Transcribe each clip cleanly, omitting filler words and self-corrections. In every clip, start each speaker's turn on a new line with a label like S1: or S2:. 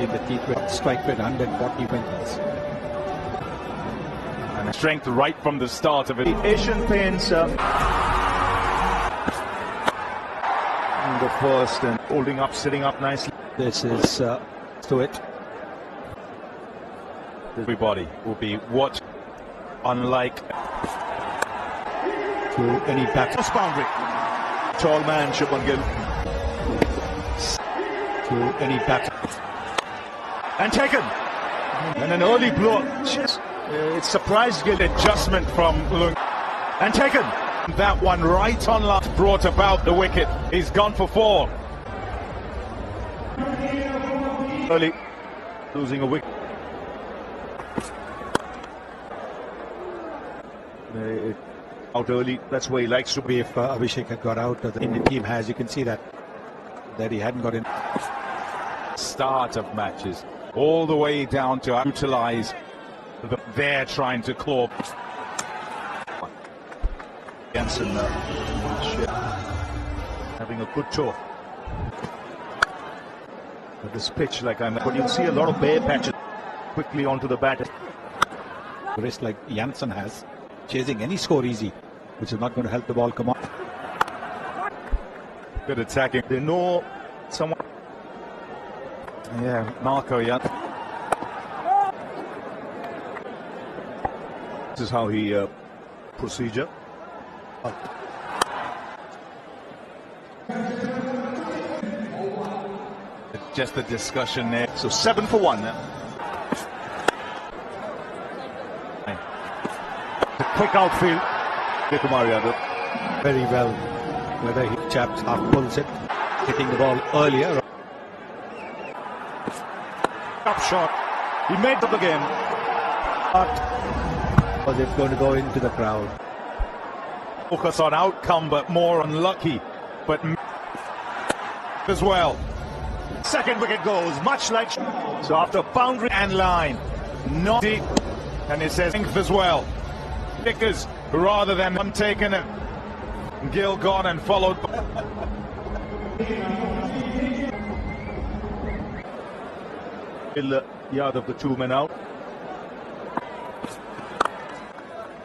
S1: in the T20 strike rate 140 wins.
S2: And strength right from the start of it.
S3: Asian Paints in the first and holding up, sitting up nicely.
S1: This is to it.
S2: Everybody will be watched, unlike
S1: to any batter.
S3: First boundary. Tall man, Shubman Gill.
S1: To any batter.
S3: And taken. And an early blow. It surprised Gill.
S2: Adjustment from Lung.
S3: And taken.
S2: That one right on left brought about the wicket. He's gone for 4.
S3: Early. Losing a wicket. Out early, that's where he likes to be.
S1: If Abhishek had got out, the Indian team has, you can see that he hadn't got in.
S2: Start of matches, all the way down to utilize they're trying to claw.
S3: Jansen having a good tour. But this pitch, but you'll see a lot of bare patches quickly onto the bat.
S1: Wrist like Jansen has, chasing any score easy, which is not going to help the ball come on.
S2: Good attacking.
S3: They know someone.
S2: Yeah, Marco Jansen.
S3: This is how he procedure.
S2: Just the discussion there.
S3: So 7 for 1 now. The quick outfield. Kumar Yadav.
S1: Very well. Whether he chaps half pulls it, hitting the ball earlier.
S3: Top shot. He made it again.
S1: But was it going to go into the crowd?
S2: Focus on outcome, but more unlucky. But as well.
S3: Second wicket goes, much like. So after boundary
S2: and line, not deep. And it says length as well. Kickers rather than one taken it. Gill gone and followed.
S3: Yadav, the 2 men out.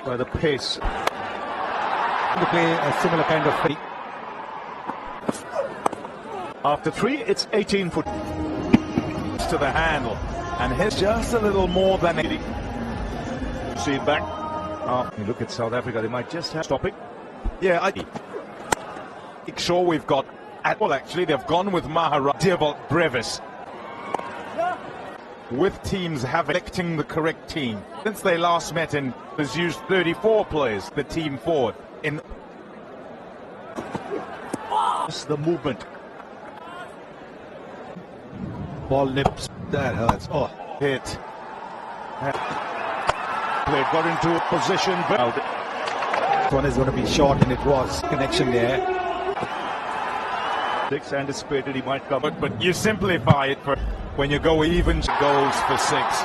S3: By the pace.
S1: To play a similar kind of play.
S3: After 3, it's 18 foot
S2: to the handle, and he's just a little more than 80.
S3: See it back. You look at South Africa, they might just have stopping.
S2: Yeah, I make sure we've got. Well, actually, they've gone with Maharaj Brevis. With teams electing the correct team. Since they last met and has used 34 players, the team forward. In
S3: the movement.
S1: Ball nips. That hurts. Oh,
S2: hit.
S3: They got into a position.
S1: This one is going to be short, and it was. Connection there.
S3: 6 anticipated he might come.
S2: But you simplify it for when you go even goals for 6.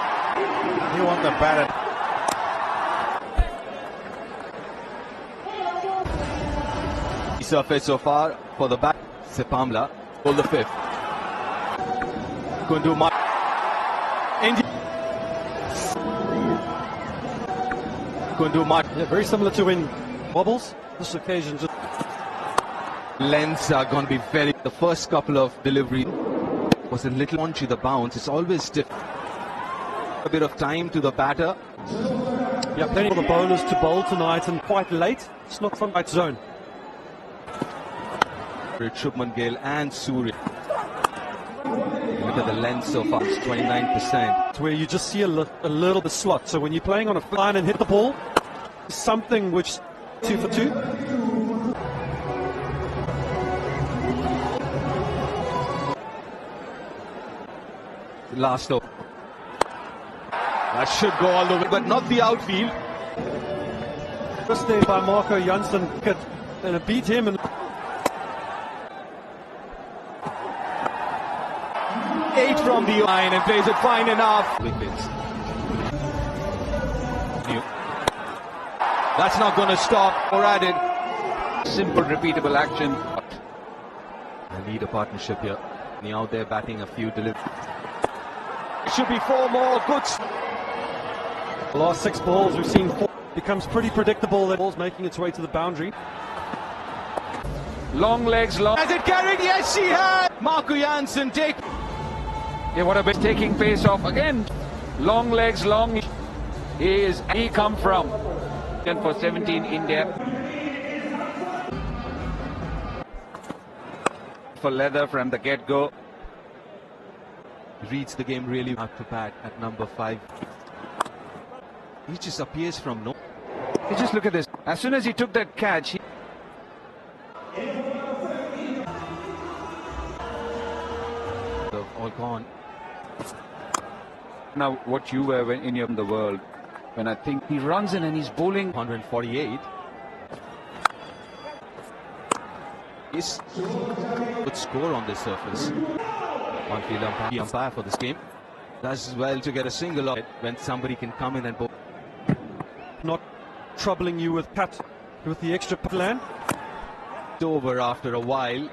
S2: You want the batter.
S4: Surface so far for the bat. Sepamla for the 5th. Kundu
S5: yeah, very similar to when wobbles. This occasion just
S4: lengths are going to be very. The first couple of delivery was a little punchy. The bounce. It's always stiff. A bit of time to the batter.
S5: Yeah, plenty for the bowlers to bowl tonight, and quite late. It's not from right zone.
S4: Shubman Gill and Surya. Look at the length so far, it's 29%.
S5: It's where you just see a little bit slot. So when you're playing on a line and hit the ball, something which 2 for 2.
S4: Last over. That should go all the way, but not the outfield.
S5: Just there by Marco Jansen, and it beat him. And
S4: 8 from the line and plays it fine enough. Wickets. That's not going to stop or added. Simple, repeatable action. They need a partnership here. Out there batting a few deliveries.
S3: Should be 4 more. Good.
S5: The last 6 balls we've seen 4. Becomes pretty predictable that ball's making its way to the boundary.
S4: Long legs, long. Has it carried? Yes, she has. Marco Jansen take. Yeah, what a bit taking pace off again. Long legs, long. He come from. And for 17 India. For leather from the get-go. Reads the game really up to bat at number 5. He just appears from no. You just look at this. As soon as he took that catch, he... all gone. Now, what you were when in the world, when I think he runs in and he's bowling 148. Is good score on this surface. On-field umpire for this game does well to get a single off when somebody can come in and bowl.
S5: Not troubling you with cut with the extra plan.
S4: It's over after a while.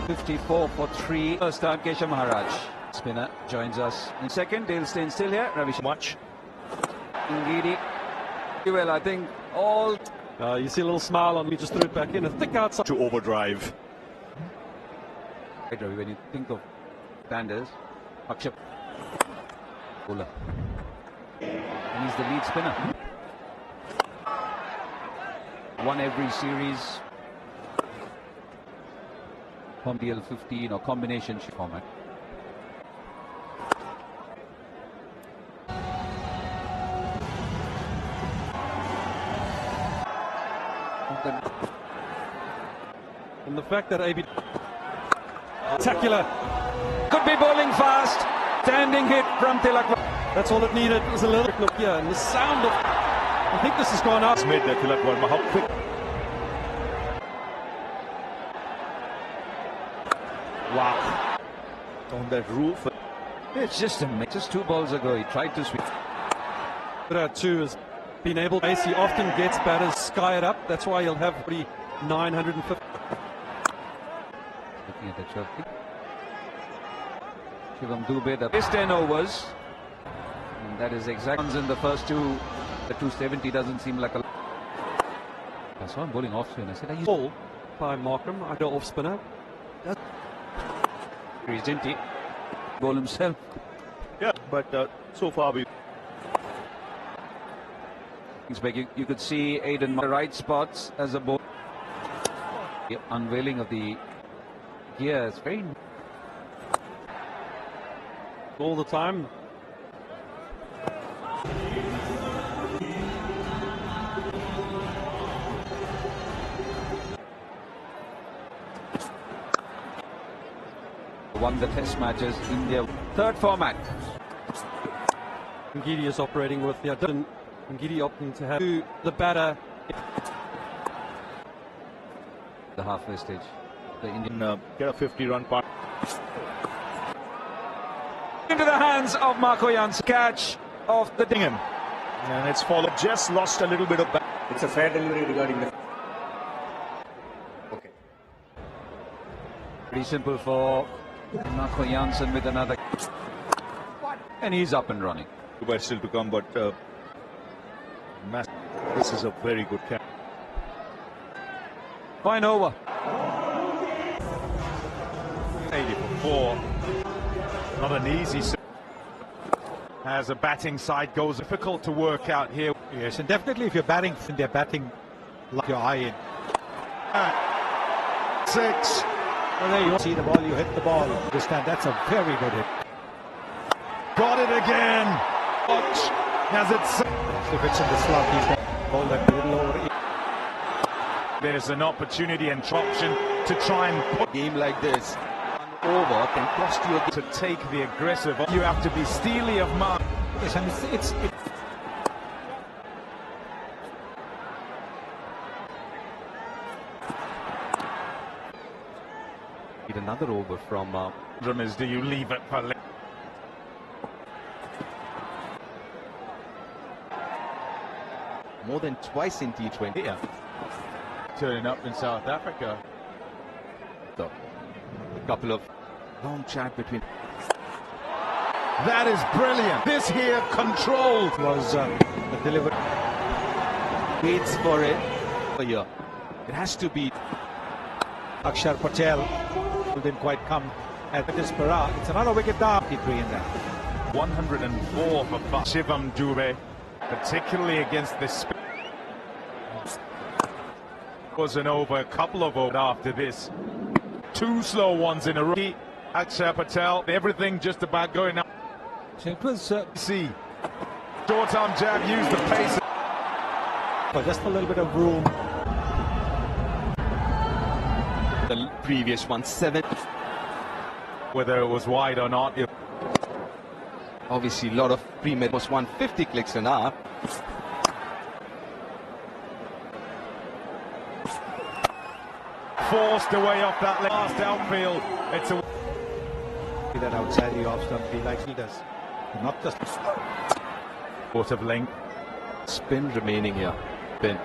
S4: 54 for 3. First time Keshav Maharaj. Spinner joins us in second. They'll stay still here. Ravi much. Ngidi. Well, I think all.
S5: You see a little smile on me. Just threw it back in. A thick outside.
S3: To overdrive.
S4: Right, Ravi, when you think of Banders, Akshap. Bowler. And he's the lead spinner. Won every series from DL 15 or combination format.
S5: And the fact that AB spectacular
S4: Could be bowling fast. Standing hit from Tilak.
S5: That's all it needed was a little bit here, and the sound of. I think this has gone out.
S3: Made that Tilak Verma. How quick. Wow. On that roof.
S4: It's just amazing. Just 2 balls ago, he tried to sweep.
S5: Too has been able. He often gets batters sky it up. That's why he'll have 950.
S4: Looking at the shot. Shivam Dubey, the best 10 overs. And that is exact. In the first 2, the 270 doesn't seem like a. I saw him bowling off spin. I said, are you
S5: Ball by Markham. I go off spinner.
S4: didn't he? Bowl himself.
S3: Yeah, but so far we.
S4: You could see Aiden the right spots as a bowler. The unveiling of the gear is very.
S5: All the time.
S4: Won the test matches. India third format.
S5: Ngidi is operating with the Ngidi opting to have the batter.
S4: The halfway stage. The Indian
S3: Get a 50-run part.
S4: into the hands of Marco Jansen. Catch of the
S3: Dingham. And it's followed. Just lost a little bit of back.
S6: It's a fair delivery regarding the. Okay.
S4: Pretty simple for Marco Jansen with another. And he's up and running.
S3: But still to come, but this is a very good catch.
S4: Fine over.
S2: 80 for 4. Not an easy. As a batting side goes, difficult to work out here.
S1: Yes, and definitely if you're batting, they're batting like your eye in.
S2: 6.
S1: Well, there you see the ball, you hit the ball. Understand, that's a very good hit.
S2: Got it again. Watch as it's.
S1: If it's in the slot, he's got the ball that little over.
S2: There's an opportunity and option to try and put
S4: Game like this, over can cost you a
S2: to take the aggressive. You have to be steely of mark.
S1: Yes, and it's
S4: Need another over from.
S2: Is do you leave it for?
S4: More than twice in T20.
S2: Yeah. Turning up in South Africa.
S4: So, a couple of long chat between.
S2: That is brilliant. This here controlled.
S1: Was the delivery.
S5: Waits for it. Here. It has to be.
S1: Akshar Patel didn't quite come at this para. It's another wicket down. T3 in there.
S2: 104 for Shivam Dube, particularly against this. Was an over, a couple of overs after this. Two slow ones in a row. Akshar Patel, everything just about going up.
S1: So it was
S2: See, short arm jab, use the pace.
S1: for just a little bit of room.
S5: The previous one, 7.
S2: Whether it was wide or not.
S5: Obviously, a lot of pre-made was 150 clicks an hour.
S2: Forced away off that last outfield. It's a
S1: That outside the off stump, he likes fielders. Not just
S2: foot of length.
S5: Spin remaining here. Spin.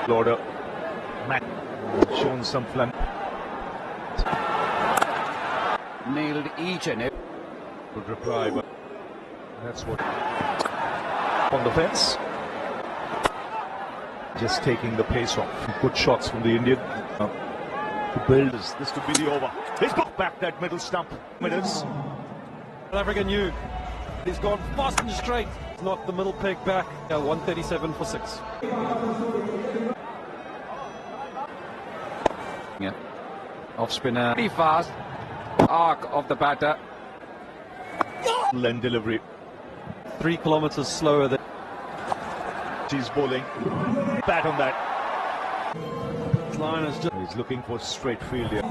S2: Lauder, Matt, shown some flan.
S4: Nailed each and every.
S3: Good reply, but that's what. On the fence. Just taking the pace off. Good shots from the Indian. To build this could be the over. He's got back that middle stump. Minutes.
S5: South Africa knew. He's gone fast and straight. Knocked the middle peg back. 137 for 6.
S4: Yeah. Off spinner. Pretty fast. Arc of the batter.
S3: Lend delivery.
S5: 3 kilometers slower than.
S3: He's bowling. Bat on that.
S5: His line is just.
S3: He's looking for straight field here.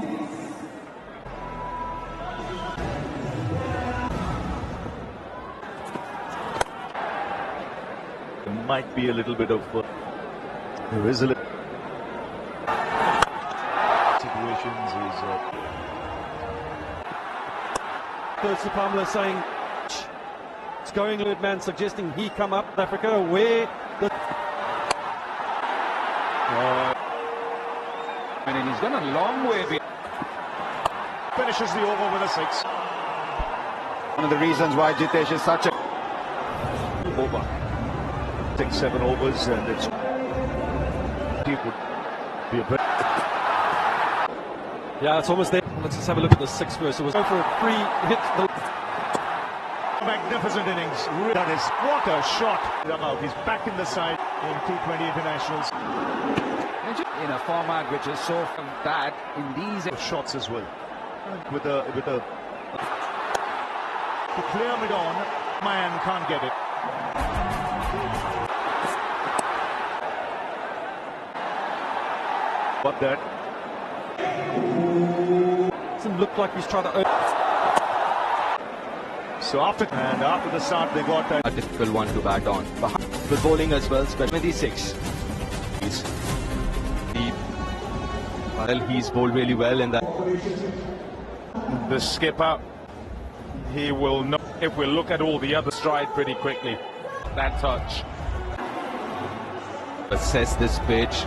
S3: There might be a little bit of. There is a little. Situations is.
S5: Percy Pamela saying it's going Lord Man, suggesting he come up South Africa where the
S4: And he's gone a long way.
S3: Finishes the over with a 6.
S6: One of the reasons why Jitesh is such a
S3: Over. 6-7 overs, and it's. He would be a very.
S5: yeah, it's almost there. Let's just have a look at the 6 first. It was go for a free hit.
S3: Magnificent innings. That is what a shot. He's back in the side in T20 internationals.
S4: In a format which is so bad in these
S3: Shots as well. With a to clear mid on, man can't get it. But that
S5: Doesn't look like he's trying to.
S3: so after the start they got that.
S7: A difficult one to bat on. With bowling as well, especially 26. He's bowled really well in that.
S2: The skipper, he will know. If we look at all the other stride pretty quickly, that touch.
S7: Assess this pitch.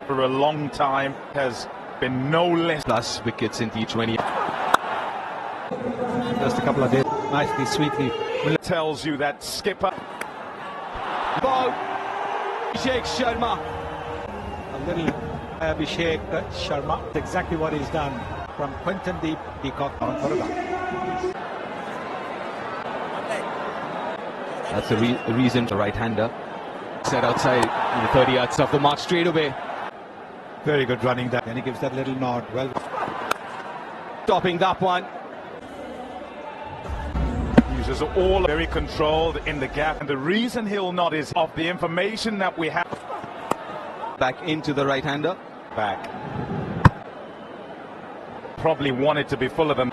S2: For a long time has been no less.
S7: Plus wickets in T20.
S1: just a couple of days. Nicely, sweetly.
S2: Tells you that skipper.
S4: ball. Abhishek Sharma.
S1: A little Abhishek Sharma. That's exactly what he's done from Quinton Deep Peacock on Florida.
S7: That's the reason the right-hander set outside in the 30 yards off the mark straight away.
S1: Very good running that. And he gives that little nod. Well,
S7: Stopping that one.
S2: Uses all very controlled in the gap. And the reason he'll not is of the information that we have.
S7: Back into the right-hander.
S2: Back. Probably wanted to be full of them.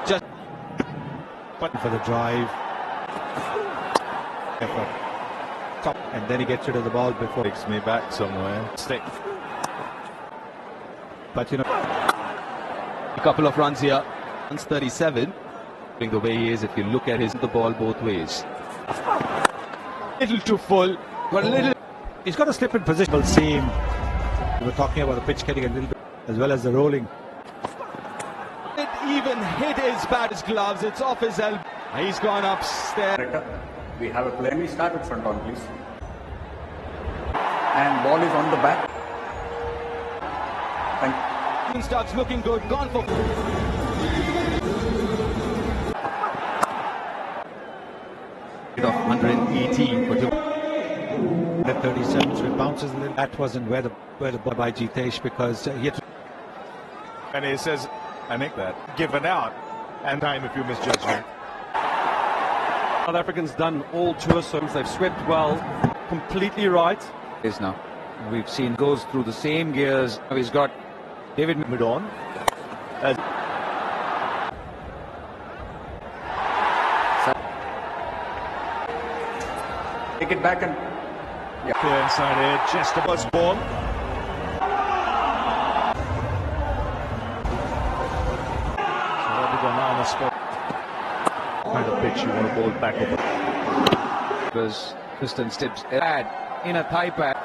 S7: Just
S1: but for the drive. Effort. Top. And then he gets rid of the ball before.
S2: Takes me back somewhere. Stick.
S1: But you know,
S7: a couple of runs here. Runs 37. The way he is, if you look at the ball both ways. Little too full, but a little.
S1: He's got to slip in position. We'll see him. We were talking about the pitch getting a little bit, as well as the rolling.
S4: It even hit his bat's gloves. It's off his elbow. He's gone upstairs.
S8: We have a play. Can we start with front on, please? And ball is on the back. Thank you.
S4: Starts looking good. Gone for.
S7: Of 118 for
S1: The 37, so it bounces a little. That wasn't where the ball by Jitesh, because he had to.
S2: And he says, I make that given out, and time if you misjudge me.
S5: South Africans done all tour serves. They've swept well, completely right.
S4: Is now. We've seen goes through the same gears. Now he's got David
S3: Mid on.
S8: Take it back and
S3: Clear inside here, just a buzz ball. So that'll go now on the spot. Kind of pitch you want to ball back over.
S4: because Kristen steps in a thigh pad.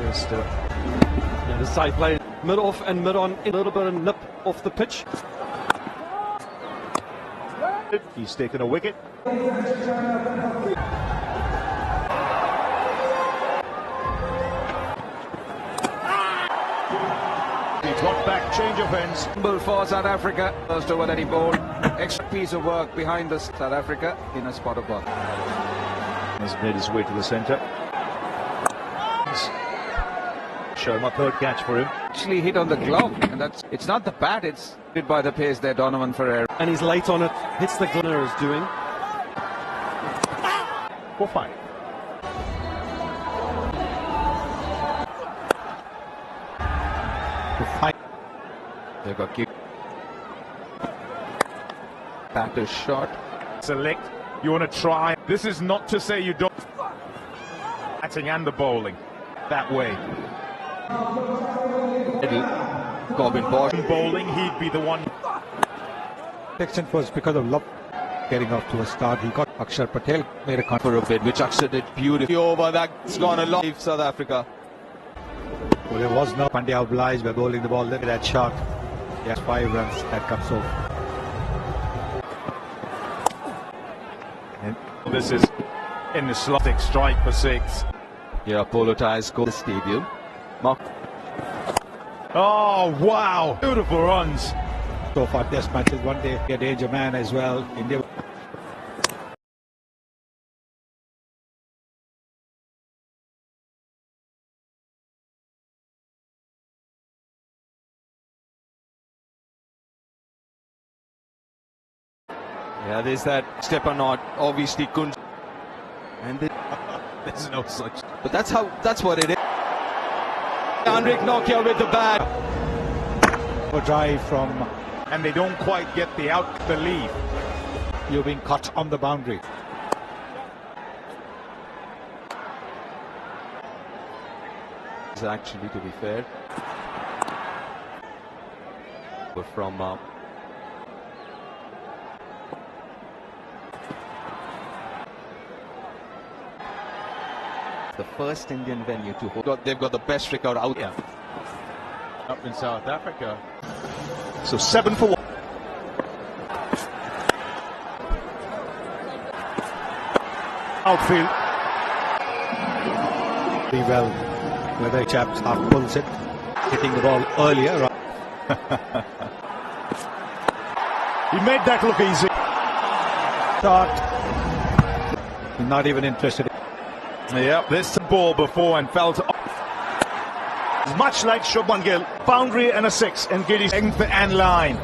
S5: Just the side play, mid off and mid on, a little bit of nip off the pitch.
S3: He's taken a wicket. He got back, change of ends.
S4: For South Africa, first over that he bowled. Extra piece of work behind the South Africa in a spot of ball.
S3: Has made his way to the centre. Sharma, third catch for him.
S4: Actually hit on the glove, and it's not the bat, it's hit by the pace there, Donovan Ferrer.
S5: And he's late on it, hits the Glenner is doing.
S3: 4-5.
S4: They've got kick. Batter's shot.
S2: Select. You want to try. This is not to say you don't. Batting and the bowling. That way.
S4: Corbin Bosch.
S2: Bowling, he'd be the one.
S1: Extent was because of luck getting off to a start. He got Akshar Patel made a
S7: For a bit, which Akshar did beautifully. Over that's gone a lot. South Africa.
S1: Well, there was no Pandya obliged by bowling the ball. Look at that shot. Yes, 5 runs that comes off.
S2: And this is in the slotting strike for 6.
S7: Yeah, polo ties go to the stadium. Mark.
S2: Oh, wow. Beautiful runs.
S1: So far, test matches, one day, a danger man as well. India.
S7: Yeah, there's that step or not. Obviously couldn't. And
S2: There's no such.
S7: but that's what it is.
S4: Henrik Nokia with the bat.
S1: A drive from
S2: And they don't quite get the lead.
S1: you being caught on the boundary.
S7: Actually, to be fair, but from the first Indian venue to hold. They've got the best record out there.
S2: Up in South Africa.
S3: So 7 for 1. Outfield.
S1: Pretty well. Whether chaps half pulls it, hitting the ball earlier.
S3: He made that look easy.
S1: Start. Not even interested.
S2: Yep, this ball before and fell to.
S3: Much like Shubman Gill, boundary and a 6 and Giddy's length and line.